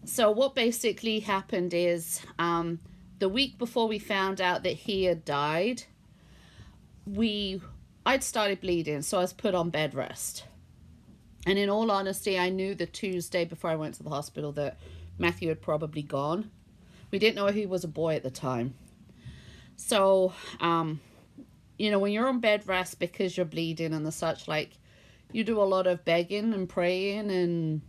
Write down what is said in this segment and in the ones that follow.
So what basically happened is, the week before we found out that he had died, we I'd started bleeding, so I was put on bed rest. And in all honesty, I knew the Tuesday before I went to the hospital that Matthew had probably gone. We didn't know he was a boy at the time. So, when you're on bed rest because you're bleeding and the such, like, you do a lot of begging and praying and,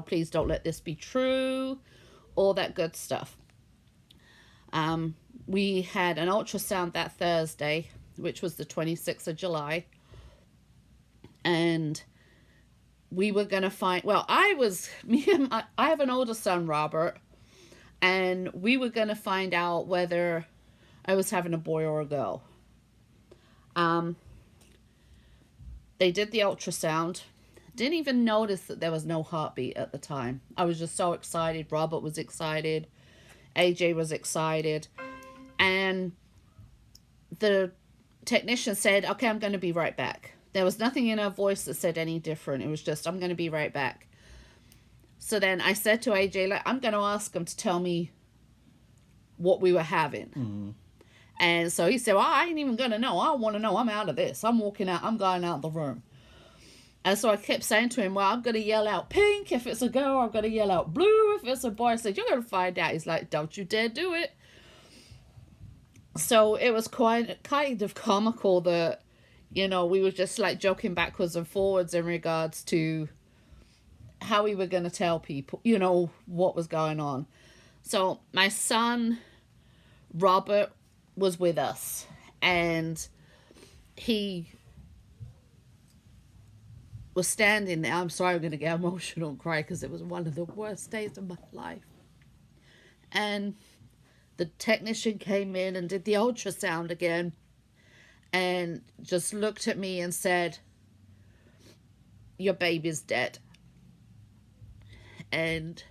please don't let this be true, all that good stuff. We had an ultrasound that Thursday, which was the 26th of July. And we were going to find, well, I have an older son, Robert, and we were going to find out whether I was having a boy or a girl. They did the ultrasound. Didn't even notice that there was no heartbeat at the time. I was just so excited. Robert was excited. AJ was excited. And the technician said, okay, I'm going to be right back. There was nothing in her voice that said any different. It was just, I'm going to be right back. So then I said to AJ, like, I'm going to ask him to tell me what we were having. Mm-hmm. And so he said, well, I ain't even going to know. I want to know. I'm out of this. I'm walking out. I'm going out of the room. And so I kept saying to him, well, I'm going to yell out pink if it's a girl. I'm going to yell out blue if it's a boy. I said, you're going to find out. He's like, don't you dare do it. So it was quite kind of comical that, we were just like joking backwards and forwards in regards to how we were going to tell people, what was going on. So my son, Robert, was with us, and he was standing there. I'm sorry, I'm going to get emotional and cry because it was one of the worst days of my life. And the technician came in and did the ultrasound again and just looked at me and said, your baby's dead. And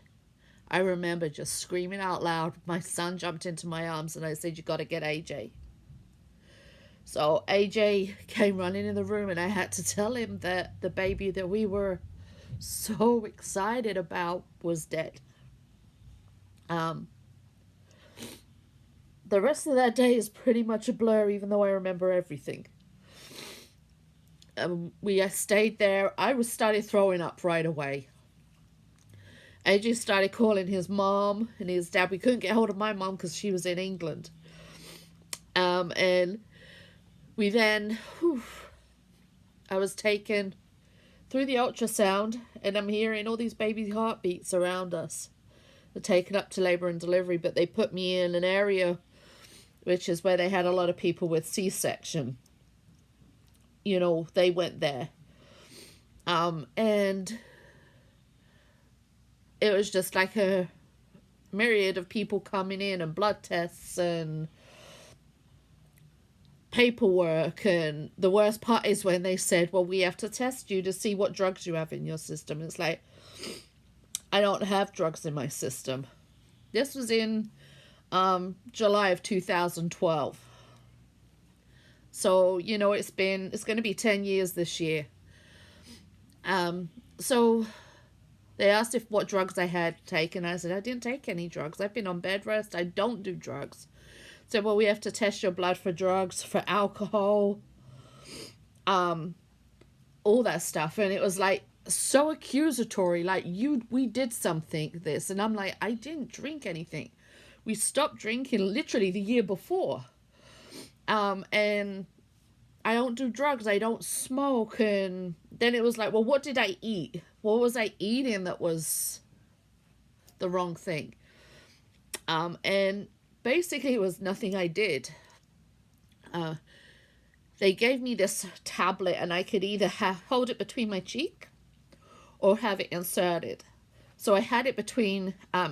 I remember just screaming out loud. My son jumped into my arms and I said, you got to get AJ. So AJ came running in the room and I had to tell him that the baby that we were so excited about was dead. The rest of that day is pretty much a blur, even though I remember everything. We stayed there. I started throwing up right away. AJ started calling his mom and his dad. We couldn't get hold of my mom because she was in England. And we then, I was taken through the ultrasound and I'm hearing all these baby heartbeats around us. They're taken up to labor and delivery, but they put me in an area which is where they had a lot of people with C-section. They went there. And it was just like a myriad of people coming in and blood tests and paperwork. And the worst part is when they said, well, we have to test you to see what drugs you have in your system. It's like, I don't have drugs in my system. This was in July of 2012. So, it's going to be 10 years this year. So they asked what drugs I had taken. I said, I didn't take any drugs. I've been on bed rest. I don't do drugs. So, well, we have to test your blood for drugs, for alcohol, all that stuff. And it was like so accusatory, like we did something this. And I'm like, I didn't drink anything. We stopped drinking literally the year before. And I don't do drugs. I don't smoke. And then it was like, well, what did I eat? What was I eating that was the wrong thing? And basically it was nothing I did. They gave me this tablet and I could either hold it between my cheek or have it inserted. So I had it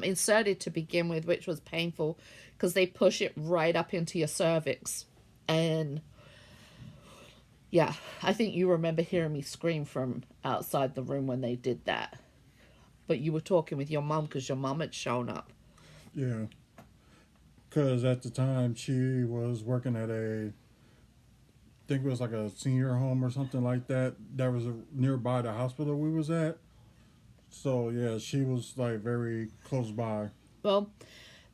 inserted to begin with, which was painful because they push it right up into your cervix. And yeah, I think you remember hearing me scream from outside the room when they did that. But you were talking with your mom because your mom had shown up. Yeah. Because at the time she was working at I think it was like a senior home or something like that. That was nearby the hospital we was at. So yeah, she was like very close by. Well,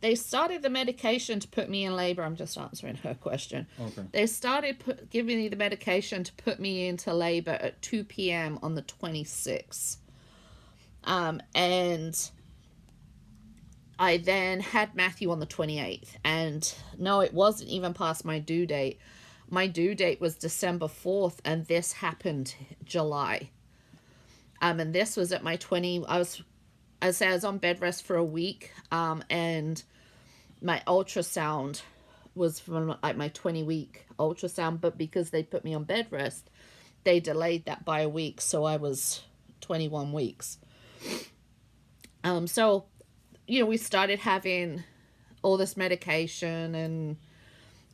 they started the medication to put me in labor. I'm just answering her question. Okay. They started giving me the medication to put me into labor at 2 p.m. on the 26th. And I then had Matthew on the 28th. And no, it wasn't even past my due date. My due date was December 4th, and this happened July. And this was at my 20. I say I was on bed rest for a week. And my ultrasound was from like my 20-week ultrasound, but because they put me on bed rest, they delayed that by a week, so I was 21 weeks. So we started having all this medication, and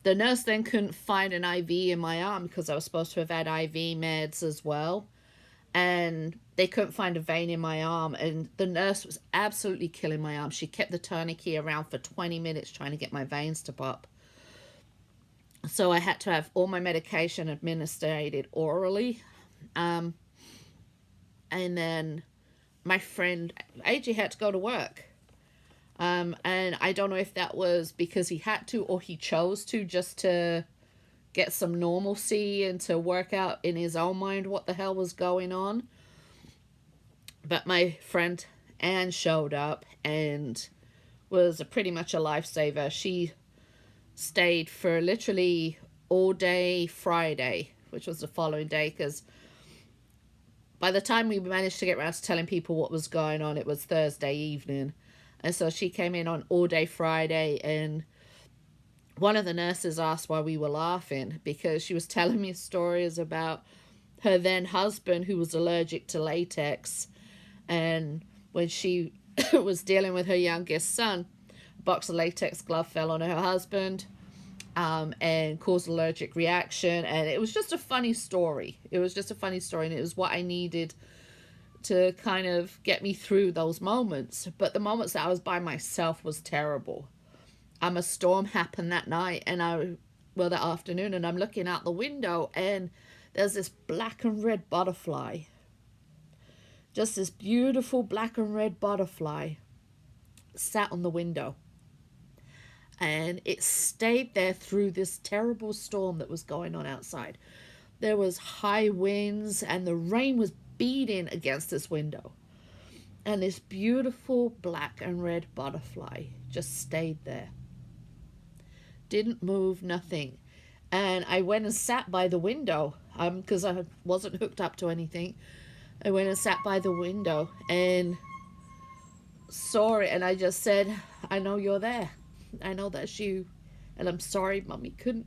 the nurse then couldn't find an IV in my arm because I was supposed to have had IV meds as well, and they couldn't find a vein in my arm, and the nurse was absolutely killing my arm. She kept the tourniquet around for 20 minutes trying to get my veins to pop. So I had to have all my medication administered orally. And then my friend AJ had to go to work. And I don't know if that was because he had to or he chose to, just to get some normalcy and to work out in his own mind what the hell was going on. But my friend Anne showed up and was pretty much a lifesaver. She stayed for literally all day Friday, which was the following day, because by the time we managed to get around to telling people what was going on, it was Thursday evening. And so she came in on all day Friday, and one of the nurses asked why we were laughing, because she was telling me stories about her then husband who was allergic to latex, and when she was dealing with her youngest son, a box of latex glove fell on her husband, and caused allergic reaction. And it was just a funny story. It was just a funny story, and it was what I needed to kind of get me through those moments. But the moments that I was by myself was terrible. A storm happened that night, and that afternoon, and I'm looking out the window, and there's this black and red butterfly. Just this beautiful black and red butterfly sat on the window. And it stayed there through this terrible storm that was going on outside. There was high winds, and the rain was beating against this window. And this beautiful black and red butterfly just stayed there. Didn't move, nothing. And I went and sat by the window, because I wasn't hooked up to anything. I went and sat by the window and saw it, and I just said, I know you're there. I know that's you. And I'm sorry Mommy couldn't.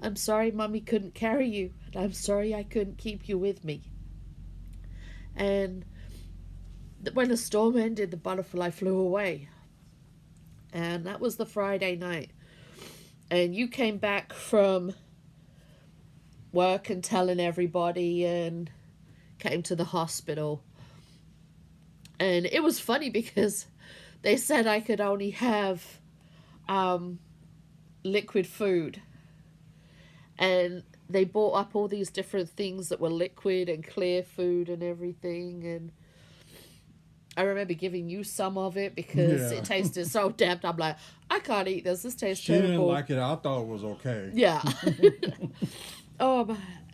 I'm sorry Mommy couldn't carry you. And I'm sorry I couldn't keep you with me. And when the storm ended, the butterfly flew away. And that was the Friday night. And you came back from work and telling everybody, and came to the hospital. And it was funny because they said I could only have liquid food. And they brought up all these different things that were liquid and clear food and everything. And I remember giving you some of it because it tasted so damn. I'm like, I can't eat this. This tastes terrible. She didn't like it. I thought it was okay. Yeah.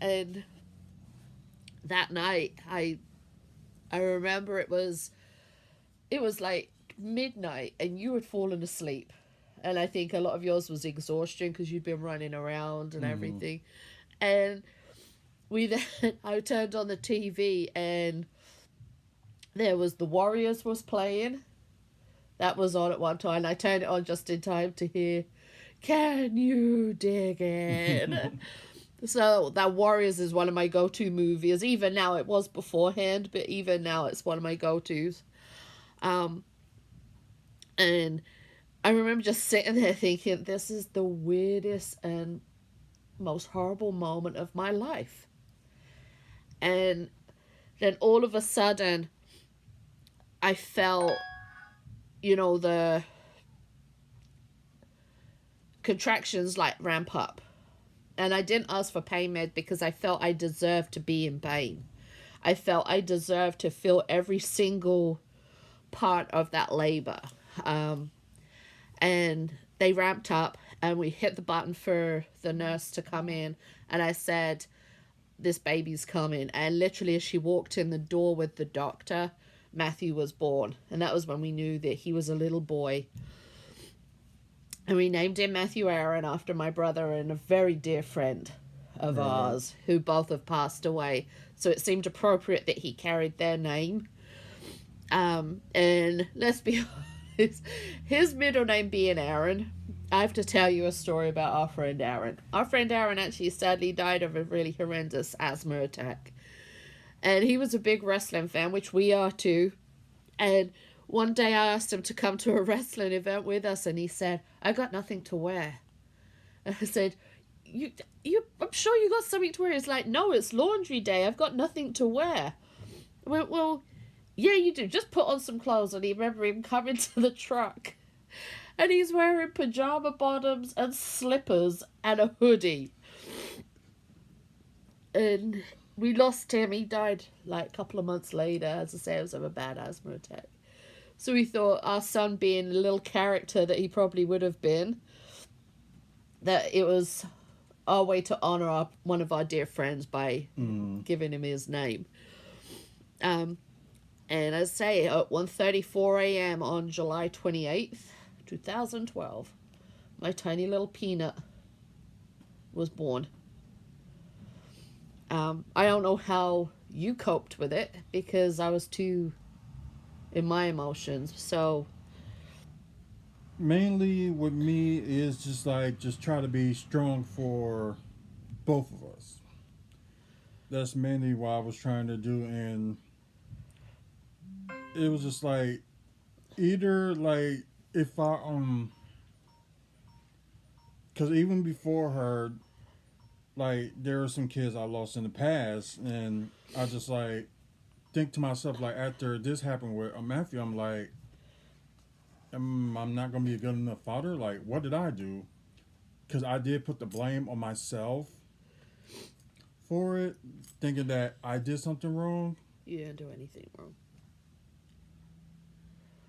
And that night, I remember it was like midnight, and you had fallen asleep. And I think a lot of yours was exhaustion because you'd been running around and everything. And I turned on the TV, and there was the Warriors was playing. That was on at one time. I turned it on just in time to hear, "Can you dig it?" So that Warriors is one of my go-to movies. Even now, it was beforehand, but even now it's one of my go-tos. And I remember just sitting there thinking, this is the weirdest and most horrible moment of my life. And then all of a sudden, I felt, the contractions like ramp up. And I didn't ask for pain med because I felt I deserved to be in pain. I felt I deserved to feel every single part of that labor. Um, and they ramped up, and we hit the button for the nurse to come in. And I said, "This baby's coming." And literally, as she walked in the door with the doctor, Matthew was born. And that was when we knew that he was a little boy. And we named him Matthew Aaron after my brother and a very dear friend of Right. ours who both have passed away. So it seemed appropriate that he carried their name. And let's be honest, his middle name being Aaron, I have to tell you a story about our friend Aaron. Our friend Aaron actually sadly died of a really horrendous asthma attack. And he was a big wrestling fan, which we are too. And one day I asked him to come to a wrestling event with us, and he said, "I got nothing to wear." And I said, I'm sure you got something to wear." He's like, "No, it's laundry day. I've got nothing to wear." I went, "Well, yeah, you do. Just put on some clothes." And he remember him coming to the truck, and he's wearing pajama bottoms and slippers and a hoodie. And we lost him. He died like a couple of months later. As I say, it was of a bad asthma attack. So we thought, our son being the little character that he probably would have been, that it was our way to honor one of our dear friends by giving him his name. Um, and as I say, at 1:34 a.m. on July 28th, 2012, my tiny little peanut was born. I don't know how you coped with it because I was too in my emotions. So, Mainly with me is just like just try to be strong for both of us. That's mainly what I was trying to do, and it was just like either like if I because even before her, like there were some kids I lost in the past, and I just like think to myself like after this happened with Matthew, I'm like, I'm not gonna be a good enough father. Like, what did I do? Because I did put the blame on myself for it, thinking that I did something wrong, you didn't do anything wrong.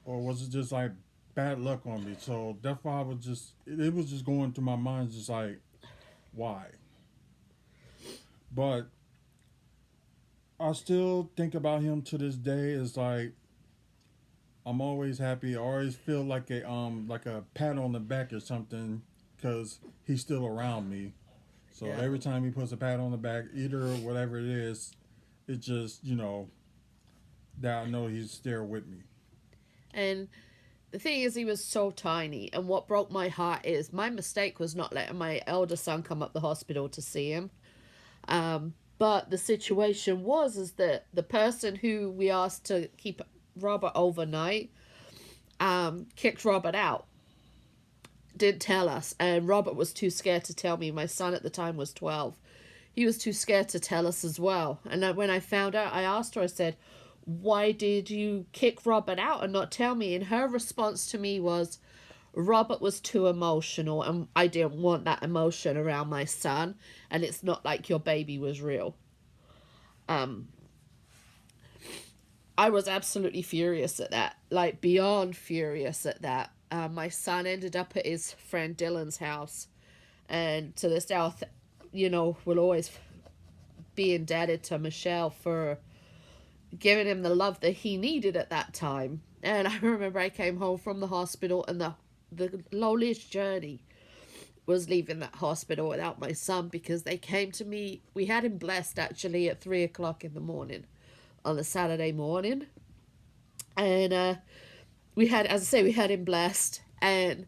or was it just like bad luck on me? So that's why I was just it was just going through my mind, just like why. But I still think about him to this day. It's like I'm always happy. I always feel like a pat on the back or something because he's still around me. So Yeah. every time he puts a pat on the back, either whatever it is, it just that I know he's there with me. And the thing is, he was so tiny. And what broke my heart is my mistake was not letting my elder son come up the hospital to see him. But the situation was is that the person who we asked to keep Robert overnight kicked Robert out. Didn't tell us, and Robert was too scared to tell me. My son at the time was 12. He was too scared to tell us as well. And when I found out, I asked her, I said, "Why did you kick Robert out and not tell me?" And her response to me was, "Robert was too emotional, and I didn't want that emotion around my son, and it's not like your baby was real." Um, I was absolutely furious at that, like beyond furious at that. My son ended up at his friend Dylan's house, and to this day, will always be indebted to Michelle for giving him the love that he needed at that time. And I remember I came home from the hospital, and the loneliest journey was leaving that hospital without my son, because they came to me. We had him blessed actually at 3 o'clock in the morning on the Saturday morning, and we had, as I say, we had him blessed, and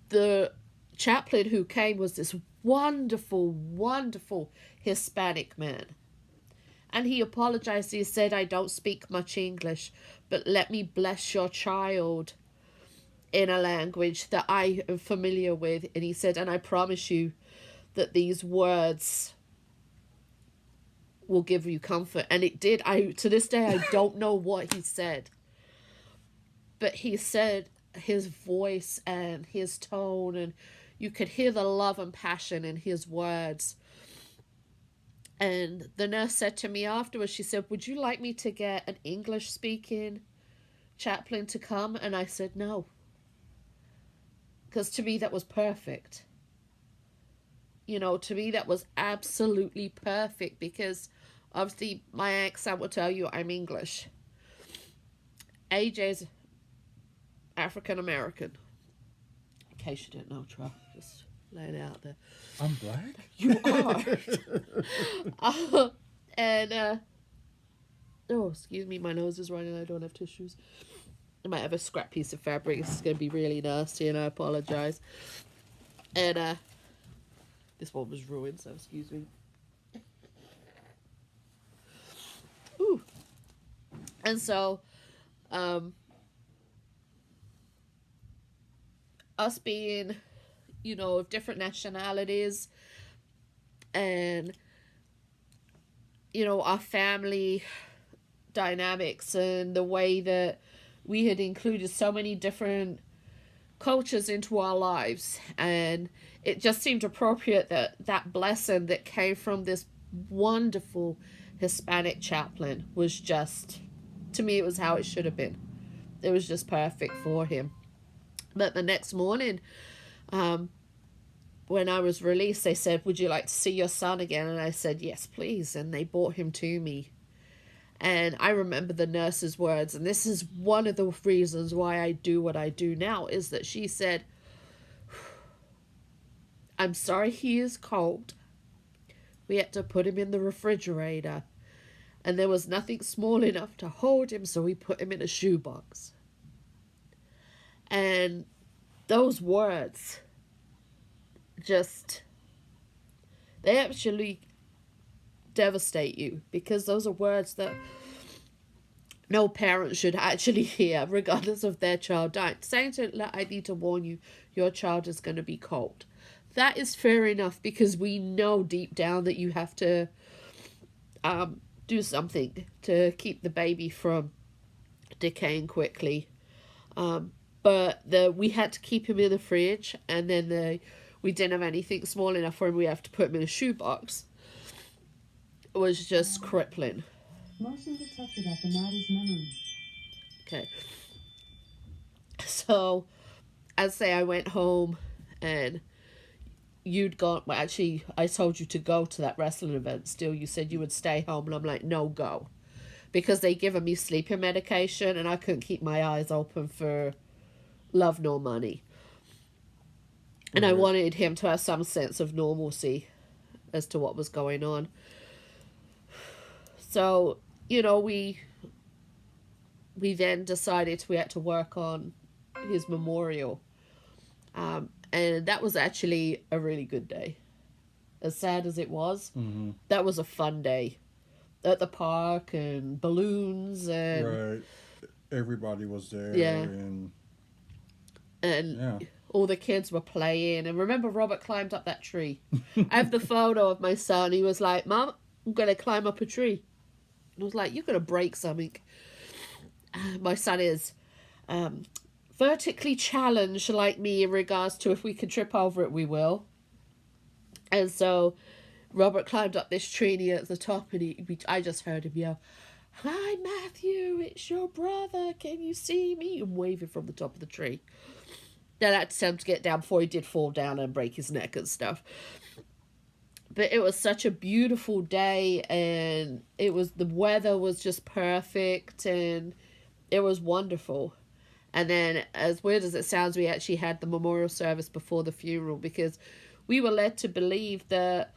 the chaplain who came was this wonderful, wonderful Hispanic man. And he apologized. He said, "I don't speak much English, but let me bless your child in a language that I am familiar with." And he said, "And I promise you that these words will give you comfort." And it did. To this day, I don't know what he said. But he said his voice and his tone, and you could hear the love and passion in his words. And the nurse said to me afterwards, she said, would you like me to get an English speaking chaplain to come? And I said no, because to me that was perfect. You know, to me that was absolutely perfect, because obviously my accent will tell you I'm English. AJ's African American. In case you didn't know, Troy, just laying it out there. I'm black? You are. And, oh, excuse me, my nose is running. I don't have tissues. I might have a scrap piece of fabric. This is going to be really nasty, and I apologize. And, this one was ruined, so excuse me. Ooh. And so, us being, you know, of different nationalities, and, you know, our family dynamics, and the way that we had included so many different cultures into our lives, and it just seemed appropriate that that blessing that came from this wonderful Hispanic chaplain was just, to me, it was how it should have been. It was just perfect for him. But the next morning, when I was released, they said, would you like to see your son again? And I said, yes, please. And they brought him to me. And I remember the nurse's words, and this is one of the reasons why I do what I do now, is that she said, I'm sorry he is cold. We had to put him in the refrigerator, and there was nothing small enough to hold him, so we put him in a shoebox. And those words just, they actually devastate you, because those are words that no parent should actually hear, regardless of their child dying. Saying to, I need to warn you, your child is going to be cold. That is fair enough, because we know deep down that you have to do something to keep the baby from decaying quickly. But we had to keep him in the fridge, and then we didn't have anything small enough for him. We have to put him in a shoebox. It was just crippling. Motion detected at the Maddie's memory. Okay. So, as say, I went home, and you'd gone. Well, actually, I told you to go to that wrestling event. Still, you said you would stay home, and I'm like, no, go, because they given me sleeping medication, and I couldn't keep my eyes open for love nor money. And I wanted him to have some sense of normalcy as to what was going on. So, you know, we then decided we had to work on his memorial. And that was actually a really good day. As sad as it was, that was a fun day. At the park, and balloons, and... Right. Everybody was there. Yeah. And yeah. All the kids were playing. And remember, Robert climbed up that tree. I have the photo of my son. He was like, Mom, I'm going to climb up a tree. And I was like, you're going to break something. My son is vertically challenged like me in regards to, if we can trip over it, we will. And so Robert climbed up this tree, and he at the top, and I just heard him yell, "Hi, Matthew, it's your brother. Can you see me?" And waving from the top of the tree. Then I had to get down before he did fall down and break his neck and stuff. But it was such a beautiful day, and the weather was just perfect, and it was wonderful. And then, as weird as it sounds, we actually had the memorial service before the funeral, because we were led to believe that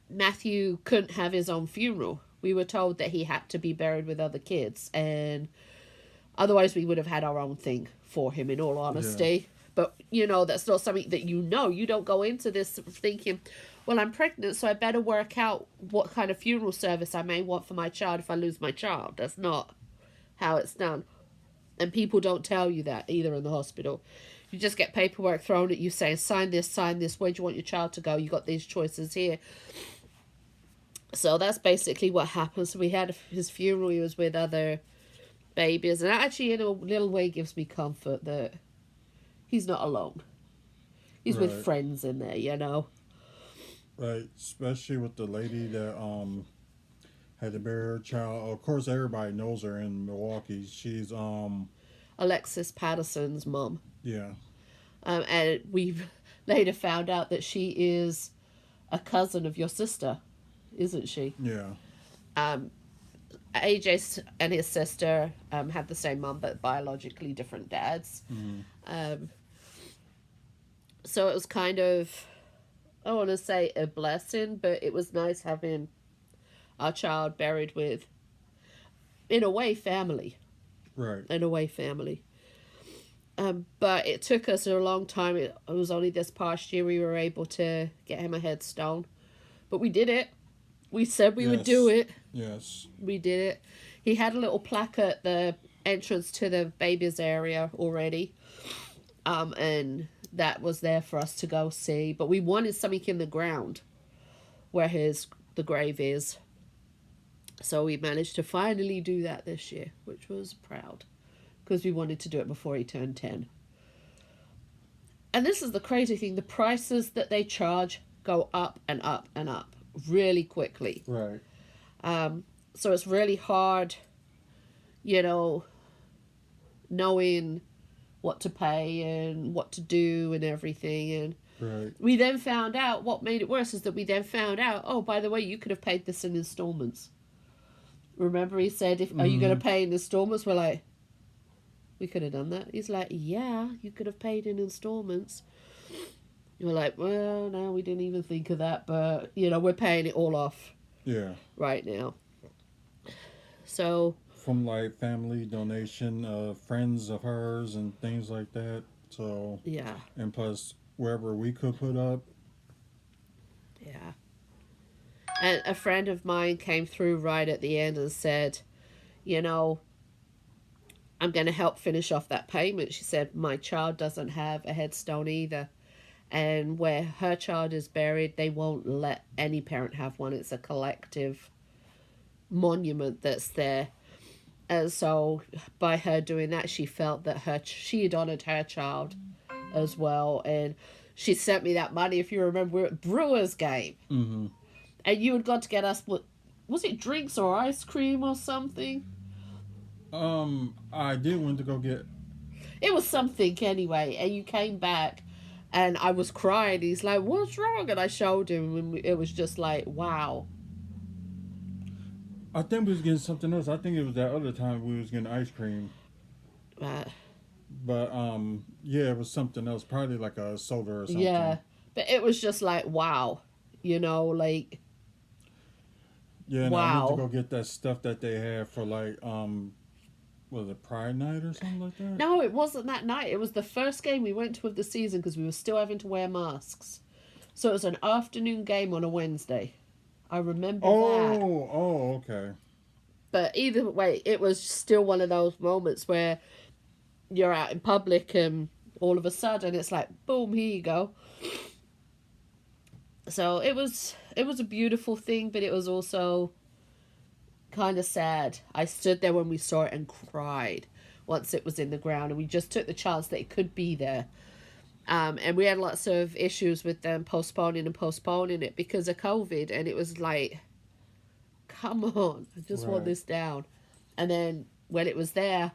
Matthew couldn't have his own funeral. We were told that he had to be buried with other kids, and otherwise we would have had our own thing for him, in all honesty. Yeah. But, you know, that's not something that you know. You don't go into this thinking, well, I'm pregnant, so I better work out what kind of funeral service I may want for my child if I lose my child. That's not how it's done. And people don't tell you that either in the hospital. You just get paperwork thrown at you saying, sign this, where do you want your child to go? You got these choices here. So that's basically what happened. So we had his funeral. He was with other babies. And that actually, in a little way, gives me comfort that he's not alone. He's with friends in there, you know. Right, especially with the lady that had to bury her child. Of course, everybody knows her in Milwaukee. She's Alexis Patterson's mom. yeah, And we later found out that she is a cousin of your sister, isn't she? yeah, AJ and his sister have the same mom, but biologically different dads. mm-hmm. Um, so it was kind of, I want to say a blessing, but it was nice having our child buried with, in a way, family. Right, In a way, family. But it took us a long time. It was only this past year we were able to get him a headstone. But we did it. We said we would do yes, it. yes, We did it. He had a little plaque at the entrance to the baby's area already. And that was there for us to go see. But we wanted something in the ground where the grave is. So we managed to finally do that this year, which was proud. Because we wanted to do it before he turned 10. And this is the crazy thing. The prices that they charge go up and up and up really quickly. right, So it's really hard, knowing what to pay and what to do and everything. And right. we then found out, what made it worse is that we then found out, oh, by the way, you could have paid this in installments. Remember he said, are you going to pay in installments? We're like, we could have done that. He's like, yeah, you could have paid in installments. We're like, well, no, we didn't even think of that, but, we're paying it all off Yeah, right now. So, from like family donation, friends of hers and things like that. So yeah, and plus wherever we could put up. yeah. And a friend of mine came through right at the end and said, I'm going to help finish off that payment. She said, my child doesn't have a headstone either. And where her child is buried, they won't let any parent have one. It's a collective monument that's there. And so by her doing that, she felt that she had honored her child as well. And she sent me that money. If you remember, we were at Brewers game. Mm-hmm. And you had got to get us, what was it, drinks or ice cream or something? I did want to go get. It was something anyway. And you came back and I was crying. He's like, what's wrong? And I showed him and it was just like, wow. I think we was getting something else. I think it was that other time we was getting ice cream. But yeah, it was something else. Probably like a soda or something. Yeah. But it was just like, wow. Like... Yeah, and wow. I went to go get that stuff that they had for like was it Pride Night or something like that? No, it wasn't that night. It was the first game we went to of the season because we were still having to wear masks. So it was an afternoon game on a Wednesday. I remember that. Oh, okay. But either way, it was still one of those moments where you're out in public and all of a sudden it's like, boom, here you go. So it was a beautiful thing, but it was also kind of sad. I stood there when we saw it and cried once it was in the ground, and we just took the chance that it could be there. And we had lots of issues with them postponing it because of COVID, and it was like, come on, I just want this down. And then when it was there,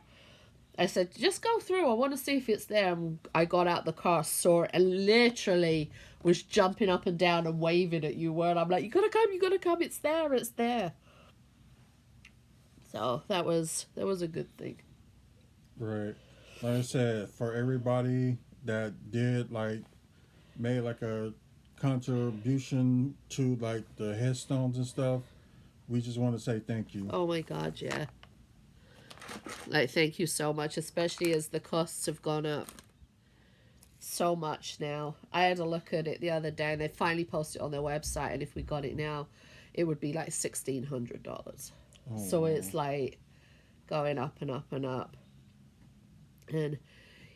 I said, just go through. I want to see if it's there. And I got out the car, saw it, and literally was jumping up and down and waving at you. And I'm like, you gotta come. It's there. So that was a good thing. Right. Like I said, for everybody that did made like a contribution to like the headstones and stuff, we just want to say thank you. Oh my God, yeah. Thank you so much, especially as the costs have gone up so much now. I had a look at it the other day and they finally posted it on their website, and if we got it now, it would be like $1,600. So it's like going up and up and up. And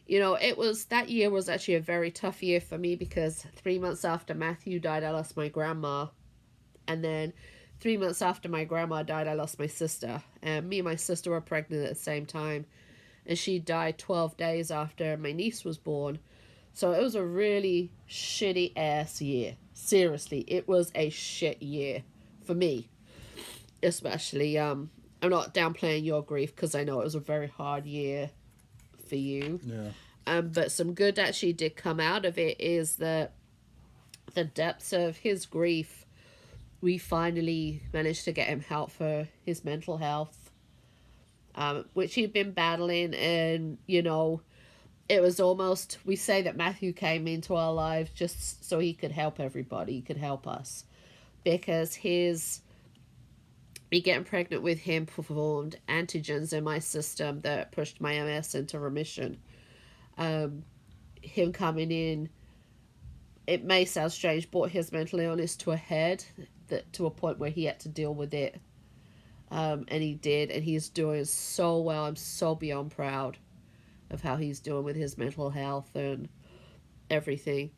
that year was actually a very tough year for me because 3 months after Matthew died, I lost my grandma. And then 3 months after my grandma died, I lost my sister. And me and my sister were pregnant at the same time. And she died 12 days after my niece was born. So it was a really shitty ass year. Seriously, it was a shit year for me, especially. I'm not downplaying your grief because I know it was a very hard year for you. Yeah. But some good actually did come out of it is that the depths of his grief, we finally managed to get him help for his mental health, which he'd been battling. And, it was almost, we say that Matthew came into our lives just so he could help everybody, he could help us. Because me getting pregnant with him performed antigens in my system that pushed my MS into remission. Him coming in, it may sound strange, brought his mental illness to a head, to a point where he had to deal with it. And he did, and he's doing so well. I'm so beyond proud of how he's doing with his mental health and everything.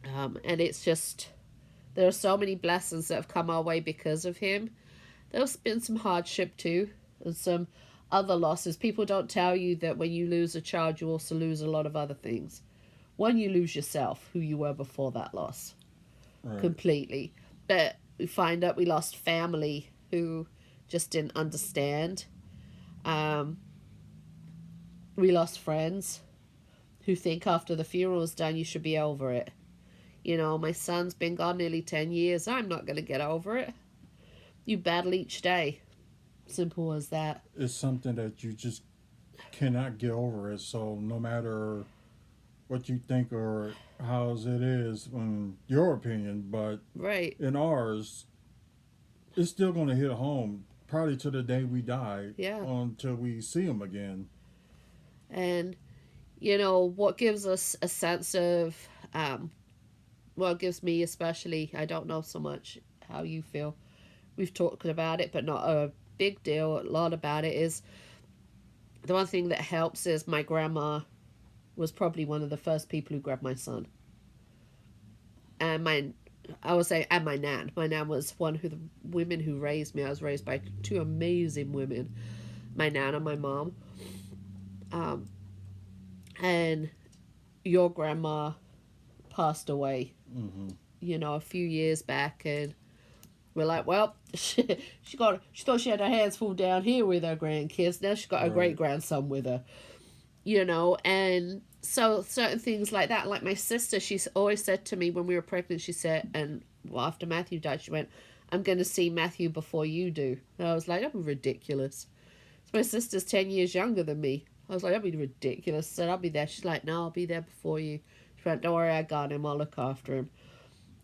And it's just, there are so many blessings that have come our way because of him. There's been some hardship too, and some other losses. People don't tell you that when you lose a child, you also lose a lot of other things. One, you lose yourself, who you were before that loss, completely. But we find out we lost family who just didn't understand. We lost friends who think after the funeral's done, you should be over it. My son's been gone nearly 10 years. I'm not going to get over it. You battle each day. Simple as that. It's something that you just cannot get over it. So no matter what you think or how it is in your opinion, but right in ours, it's still going to hit home probably to the day we die. Yeah. Until we see them again. And what gives us a sense of it gives me especially, I don't know so much how you feel, we've talked about it, but not a big deal, a lot about it, is the one thing that helps is my grandma was probably one of the first people who grabbed my son. And my nan. My nan was one who the women who raised me. I was raised by two amazing women, my nan and my mom. And your grandma passed away, a few years back, and we're like, well, she thought she had her hands full down here with her grandkids. Now she's got her great grandson with her, and so certain things like that. Like my sister, she's always said to me when we were pregnant, she said, and after Matthew died, she went, I'm going to see Matthew before you do. And I was like, that'd be ridiculous. So my sister's 10 years younger than me. I was like, that'd be ridiculous. I said, I'll be there. She's like, no, I'll be there before you. She went, don't worry, I got him. I'll look after him.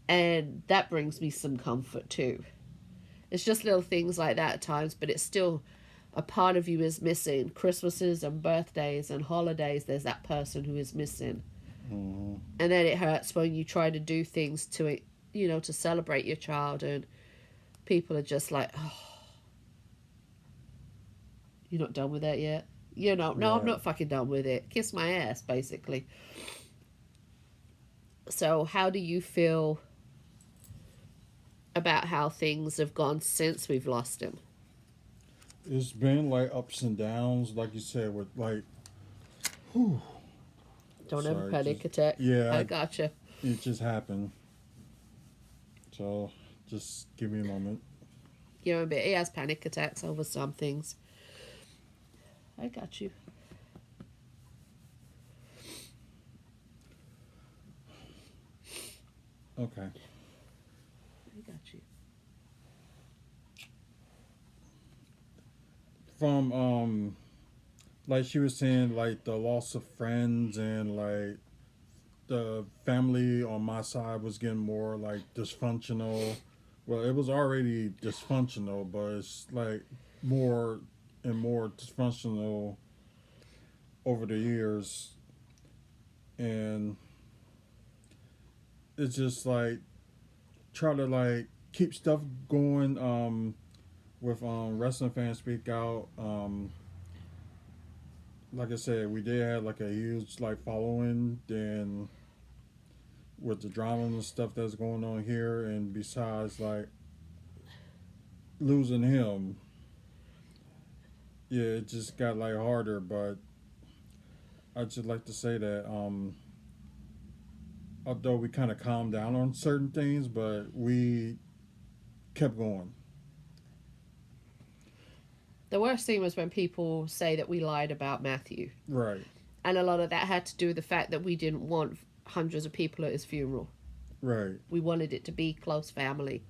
And that brings me some comfort too. It's just little things like that at times, but it's still a part of you is missing. Christmases and birthdays and holidays, there's that person who is missing. Mm-hmm. And then it hurts when you try to do things to it, to celebrate your child, and people are just like, oh, you're not done with that yet? No, I'm not fucking done with it. Kiss my ass, basically. So how do you feel about how things have gone since we've lost him? It's been like ups and downs, like you said, with like, whew. Don't have a panic attack. Yeah. I gotcha. It just happened. So just give me a moment. But he has panic attacks over some things. I got you. Okay. I got you. From like she was saying, like the loss of friends and like the family on my side was getting more like dysfunctional. Well, it was already dysfunctional, but it's like more and more dysfunctional over the years. And it's just like try to like keep stuff going with Wrestling Fans Speak Out. Like I said, we did have like a huge like following. Then with the drama and stuff that's going on here, and besides like losing him, yeah, it just got like harder. But I'd just like to say that although we kind of calmed down on certain things, but we kept going. The worst thing was when people say that we lied about Matthew. Right. And a lot of that had to do with the fact that we didn't want hundreds of people at his funeral. Right. We wanted it to be close family.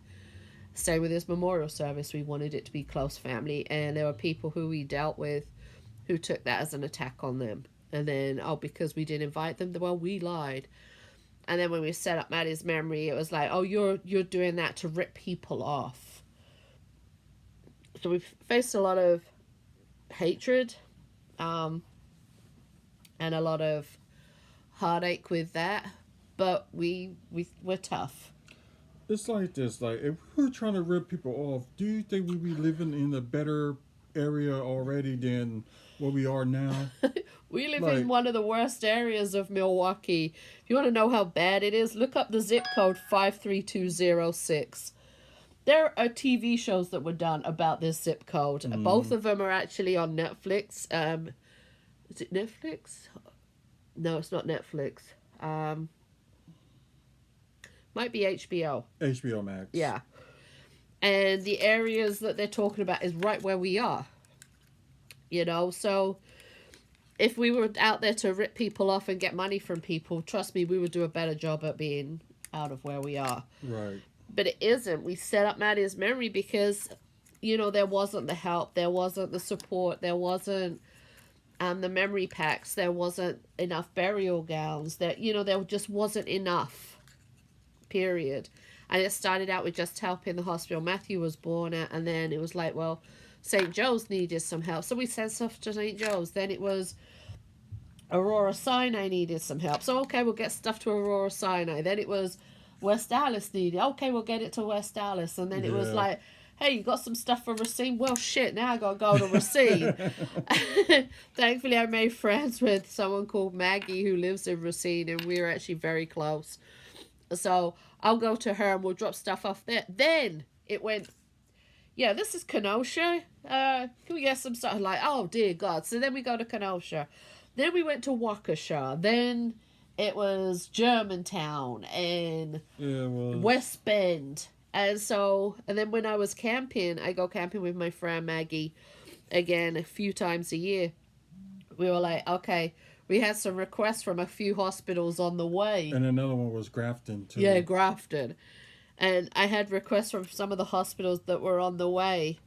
Same with his memorial service, we wanted it to be close family. And there were people who we dealt with who took that as an attack on them. And then, because we didn't invite them, well, we lied. And then when we set up Maddie's memory, it was like, oh, you're doing that to rip people off. So we've faced a lot of hatred, and a lot of heartache with that. But we're tough. It's like this. Like, if we were trying to rip people off, do you think we'd be living in a better area already than what we are now? We live in one of the worst areas of Milwaukee. If you want to know how bad it is, look up the zip code 53206. There are TV shows that were done about this zip code. Both of them are actually on Netflix. Is it Netflix? No, it's not Netflix. Might be HBO. HBO Max. Yeah. And the areas that they're talking about is right where we are. You know, so if we were out there to rip people off and get money from people, trust me, we would do a better job at being out of where we are. Right. But it isn't. We set up Maddie's memory because, you know, there wasn't the help, there wasn't the support, there wasn't the memory packs, there wasn't enough burial gowns, there just wasn't enough. Period. And it started out with just helping the hospital Matthew was born at, and then it was like, well, St. Joe's needed some help, so we sent stuff to St. Joe's. Then it was Aurora Sinai needed some help, so okay, we'll get stuff to Aurora Sinai. Then it was West Dallas needed, okay, we'll get it to West Dallas. And then it was like, hey, you got some stuff for Racine? Well, shit, now I gotta go to Racine. Thankfully, I made friends with someone called Maggie who lives in Racine, and we were actually very close. So I'll go to her and we'll drop stuff off there. Then it went, yeah, this is Kenosha. Can we get some stuff? Like, oh, dear God. So then we go to Kenosha. Then we went to Waukesha. Then it was Germantown and West Bend. And then when I was camping, I go camping with my friend Maggie, again, a few times a year. We were like, okay, we had some requests from a few hospitals on the way. And another one was Grafton, too. Yeah, Grafton. And I had requests from some of the hospitals that were on the way.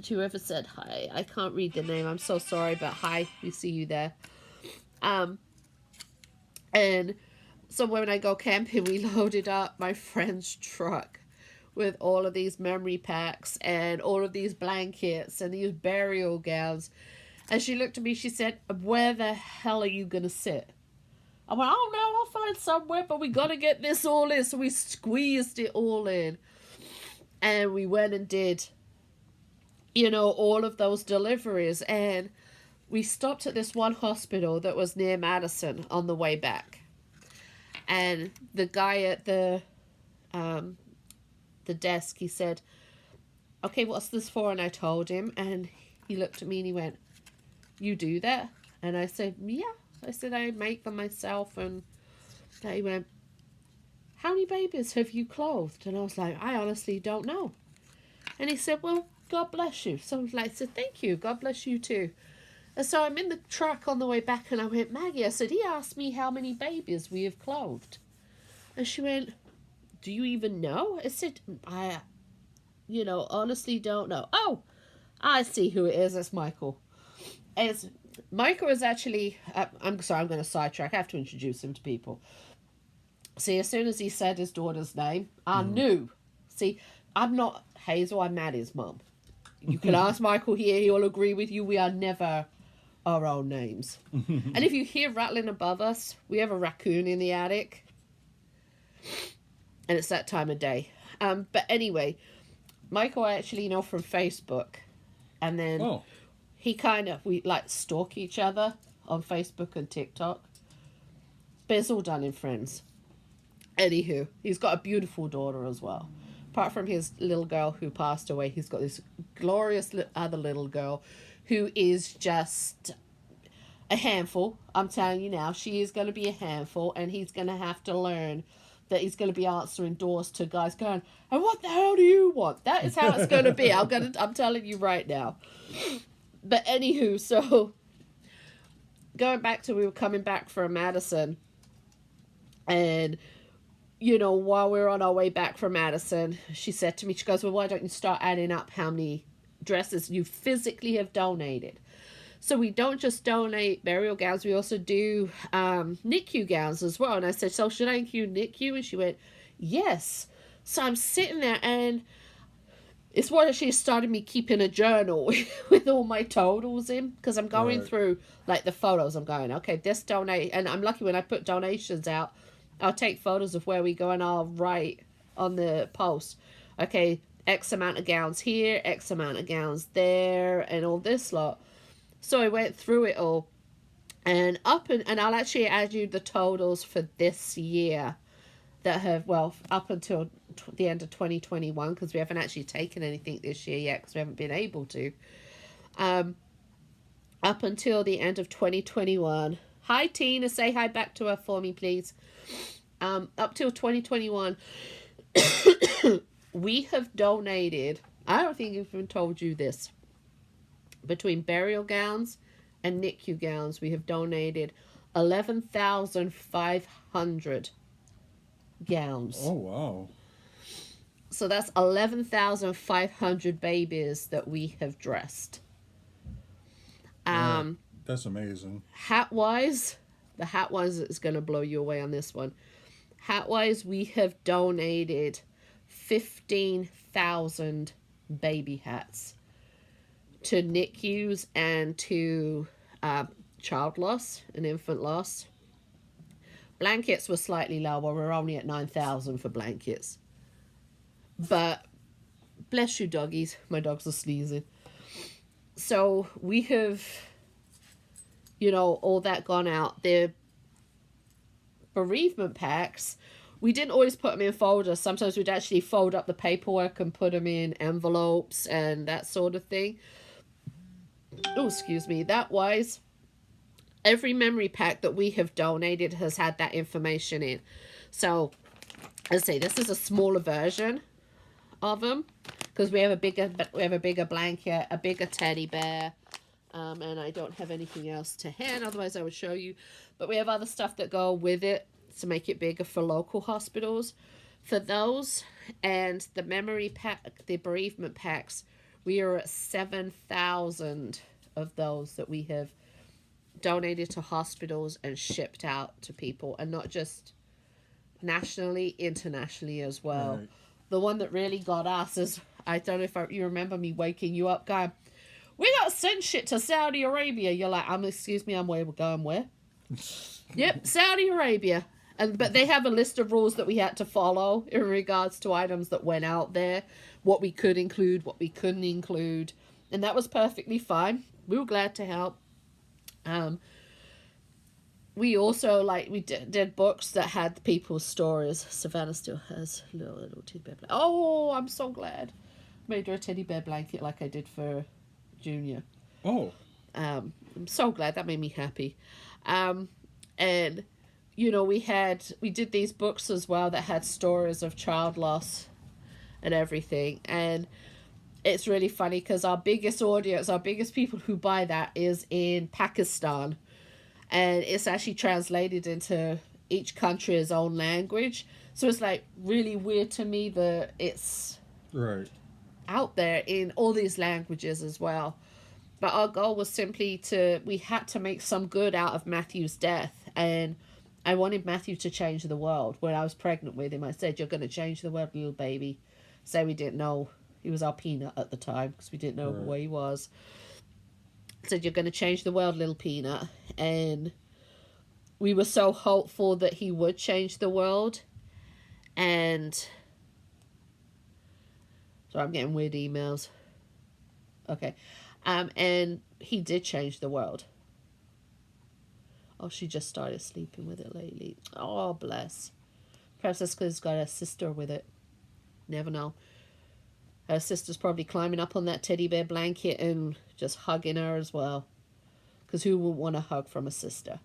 Whoever said hi, I can't read the name. I'm so sorry, but hi, we see you there. And so when I go camping, we loaded up my friend's truck with all of these memory packs and all of these blankets and these burial gowns. And she looked at me, she said, where the hell are you going to sit? I went, oh no, I'll find somewhere, but we got to get this all in. So we squeezed it all in. And we went and did, all of those deliveries. And we stopped at this one hospital that was near Madison on the way back. And the guy at the desk, he said, okay, what's this for? And I told him, and he looked at me and he went, you do that? And I said, yeah. I said, I make them myself. And he went, how many babies have you clothed? And I was like, I honestly don't know. And he said, well, God bless you. So I said, thank you. God bless you too. And so I'm in the truck on the way back and I went, Maggie, I said, he asked me how many babies we have clothed. And she went, do you even know? I said, I honestly don't know. Oh, I see who it is. It's Michael. Michael is actually, I'm sorry, I'm going to sidetrack. I have to introduce him to people. See, as soon as he said his daughter's name, I knew. See, I'm not Hazel, I'm Maddie's mum. You can ask Michael here, he'll agree with you. We are never our own names. And if you hear rattling above us, we have a raccoon in the attic. And it's that time of day. But anyway, Michael I actually know from Facebook. And then we stalk each other on Facebook and TikTok. But it's all done in friends. Anywho, he's got a beautiful daughter as well. Apart from his little girl who passed away, he's got this glorious other little girl who is just a handful. I'm telling you now, she is going to be a handful, and he's going to have to learn that he's going to be answering doors to guys going, and what the hell do you want? That is how it's going to be. I'm telling you right now. But anywho, so going back to, we were coming back from Madison, and while we were on our way back from Madison, she said to me, she goes, well, why don't you start adding up how many dresses you physically have donated? So we don't just donate burial gowns, we also do NICU gowns as well. And I said, so should I include NICU? And she went, yes. So I'm sitting there, and it's what she started me keeping a journal with all my totals in, because I'm going through like the photos. I'm going, okay, this donate, and I'm lucky when I put donations out, I'll take photos of where we go, and I'll write on the post, okay, X amount of gowns here, X amount of gowns there, and all this lot. So I went through it all, and I'll actually add you the totals for this year that have, well, up until the end of 2021, because we haven't actually taken anything this year yet, because we haven't been able to. Up until the end of 2021. Hi, Tina. Say hi back to her for me, please. Up till 2021, we have donated, I don't think I've even told you this, between burial gowns and NICU gowns, we have donated 11,500 gowns. Oh, wow. So that's 11,500 babies that we have dressed. That's amazing. Hat-wise, the hat-wise is going to blow you away on this one. Hat-wise, we have donated 15,000 baby hats to NICUs and to child loss and infant loss. Blankets were slightly lower. We're only at 9,000 for blankets. But bless you, doggies. My dogs are sneezing. So we have, all that gone out. The bereavement packs, we didn't always put them in folders. Sometimes we'd actually fold up the paperwork and put them in envelopes and that sort of thing. Oh, excuse me. That wise, every memory pack that we have donated has had that information in. So, let's say this is a smaller version of them, because we have a bigger blanket, a bigger teddy bear, and I don't have anything else to hand. Otherwise, I would show you. But we have other stuff that go with it to make it bigger for local hospitals. For those and the memory pack, the bereavement packs, we are at 7,000 of those that we have donated to hospitals and shipped out to people, and not just nationally, internationally as well. Right. The one that really got us is, I don't know if you remember me waking you up going, we got to send shit to Saudi Arabia. You're like, excuse me, where we're going, where? Yep, Saudi Arabia. But they have a list of rules that we had to follow in regards to items that went out there, what we could include, what we couldn't include. And that was perfectly fine. We were glad to help. We also, we did books that had people's stories. Savannah still has a little teddy bear blanket. Oh, I'm so glad. Made her a teddy bear blanket like I did for Junior. Oh. I'm so glad. That made me happy. And, we did these books as well that had stories of child loss and everything. And it's really funny because our biggest audience, our biggest people who buy that is in Pakistan. And it's actually translated into each country's own language. So it's really weird to me that it's out there in all these languages as well. But our goal was simply we had to make some good out of Matthew's death. And I wanted Matthew to change the world. When I was pregnant with him, I said, you're going to change the world, little baby. So we didn't know. He was our peanut at the time because we didn't know where he was. Said, you're going to change the world, little peanut. And we were so hopeful that he would change the world. And so I'm getting weird emails. Okay. And he did change the world. Oh, she just started sleeping with it lately. Oh, bless. Perhaps that's because he's got a sister with it. Never know. Her sister's probably climbing up on that teddy bear blanket and just hugging her as well. because who wouldn't want a hug from a sister?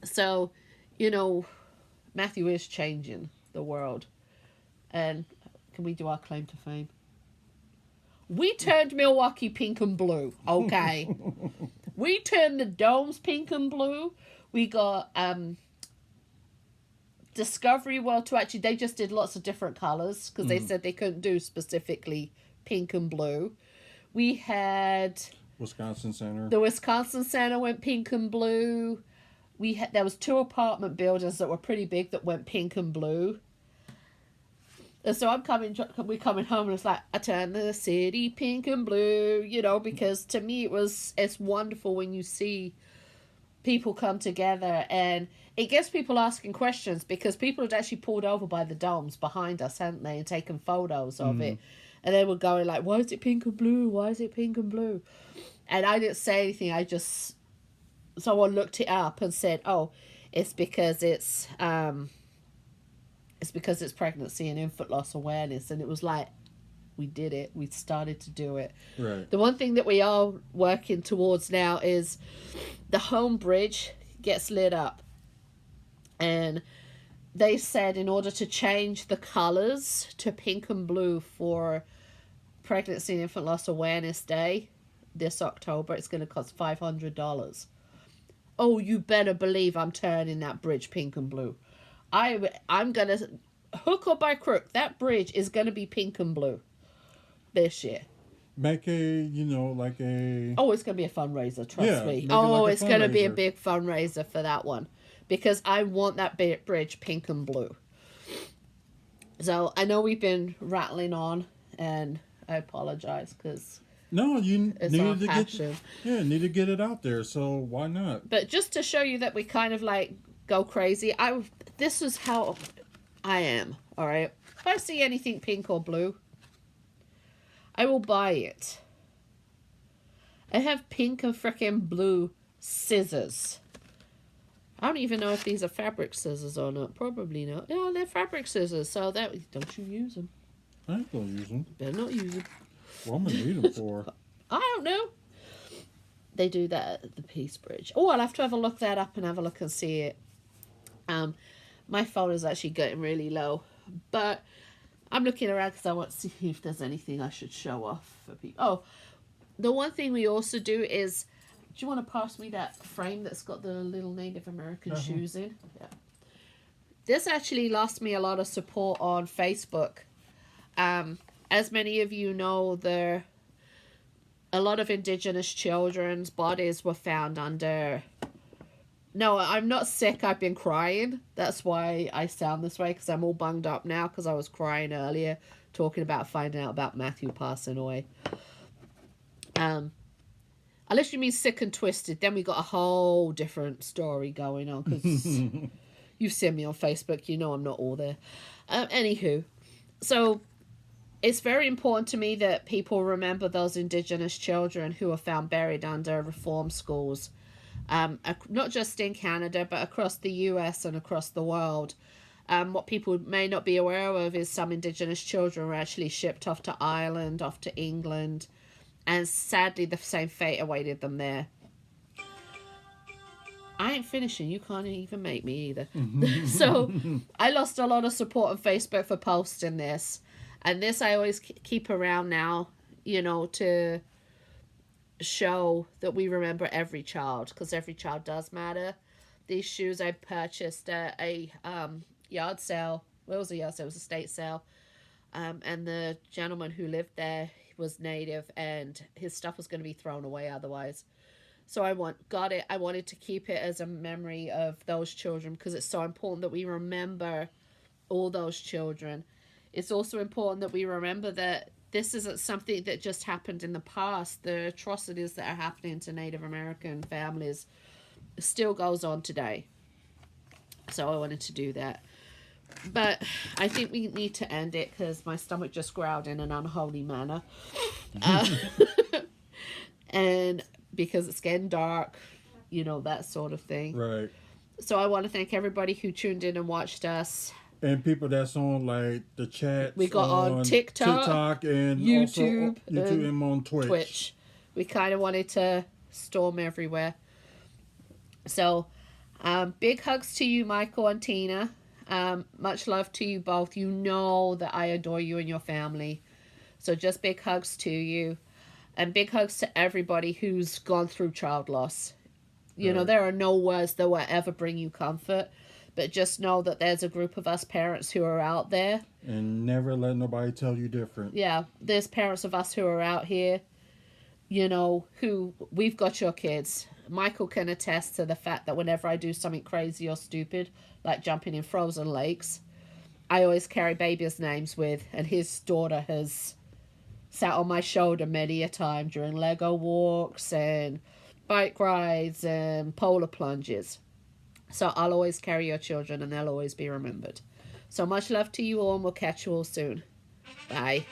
So, you know, Matthew is changing the world. And can we do our claim to fame? We turned Milwaukee pink and blue, okay? We turned the domes pink and blue. We got Discovery World to actually, they just did lots of different colors because they said they couldn't do specifically pink and blue. We had Wisconsin Center. the Wisconsin Center went pink and blue. There was 2 apartment buildings that were pretty big that went pink and blue. And so we're coming home and it's like, I turned the city pink and blue, you know, because to me it's wonderful when you see people come together, and it gets people asking questions because people had actually pulled over by the domes behind us, hadn't they, and taken photos of it. And they were going like, why is it pink and blue? Why is it pink and blue? And I didn't say anything. Someone looked it up and said, oh, it's because it's pregnancy and infant loss awareness. And it was like, we did it. We started to do it. Right. The one thing that we are working towards now is the home bridge gets lit up. And they said in order to change the colors to pink and blue for Pregnancy and Infant Loss Awareness Day this October, it's going to cost $500. Oh, you better believe I'm turning that bridge pink and blue. I'm going to, hook or by crook, that bridge is going to be pink and blue this year. Make like a... Oh, it's going to be a fundraiser, trust me. make it Oh, like a it's going to be a fundraiser. big fundraiser for that one. Because I want that bridge pink and blue. So, I know we've been rattling on, and I apologize, because No, you it's our needed to passion. need to get it out there, so why not? But just to show you that we kind of, like, go crazy, this is how I am, all right? If I see anything pink or blue, I will buy it. I have pink and frickin' blue scissors. I don't even know if these are fabric scissors or not. Probably not. No, they're fabric scissors, so that don't you use them. I ain't gonna use them. Better not use them. What I'm gonna need them for? I don't know. They do that at the Peace Bridge. Oh, I'll have to have a look that up and have a look and see it. My phone is actually getting really low, but I'm looking around because I want to see if there's anything I should show off for people. Oh, the one thing we also do is, do you want to pass me that frame that's got the little Native American shoes in? Yeah. This actually lost me a lot of support on Facebook. As many of you know, a lot of Indigenous children's bodies were found under... No, I'm not sick. I've been crying. That's why I sound this way, because I'm all bunged up now because I was crying earlier talking about finding out about Matthew passing away. Unless you mean sick and twisted, then we got a whole different story going on, because you've seen me on Facebook. You know I'm not all there. Anywho, so it's very important to me that people remember those Indigenous children who are found buried under reform schools. Not just in Canada, but across the US and across the world. What people may not be aware of is some Indigenous children were actually shipped off to Ireland, off to England, and sadly the same fate awaited them there. I ain't finishing. You can't even make me either. So I lost a lot of support on Facebook for posting this. And this I always keep around now, to show that we remember every child, because every child does matter. These shoes I purchased at a yard sale. Well, it was a yard sale, it was a estate sale. And the gentleman who lived there was Native, and his stuff was going to be thrown away otherwise. So I wanted to keep it as a memory of those children, because it's so important that we remember all those children. It's also important that we remember that this isn't something that just happened in the past. The atrocities that are happening to Native American families still goes on today. So I wanted to do that. But I think we need to end it because my stomach just growled in an unholy manner. And because it's getting dark, that sort of thing. Right. So I want to thank everybody who tuned in and watched us. And people that's on like the chat. We got on TikTok and YouTube, also YouTube and on Twitch. We kind of wanted to storm everywhere. So, big hugs to you, Michael and Tina. Much love to you both. You know that I adore you and your family. So just big hugs to you. And big hugs to everybody who's gone through child loss. You know, Right. there are no words that will ever bring you comfort. But just know that there's a group of us parents who are out there. And never let nobody tell you different. Yeah, there's parents of us who are out here, you know, who we've got your kids. Michael can attest to the fact that whenever I do something crazy or stupid, like jumping in frozen lakes, I always carry babies' names with, and his daughter has sat on my shoulder many a time during Lego walks and bike rides and polar plunges. So I'll always carry your children and they'll always be remembered. So much love to you all, and we'll catch you all soon. Bye.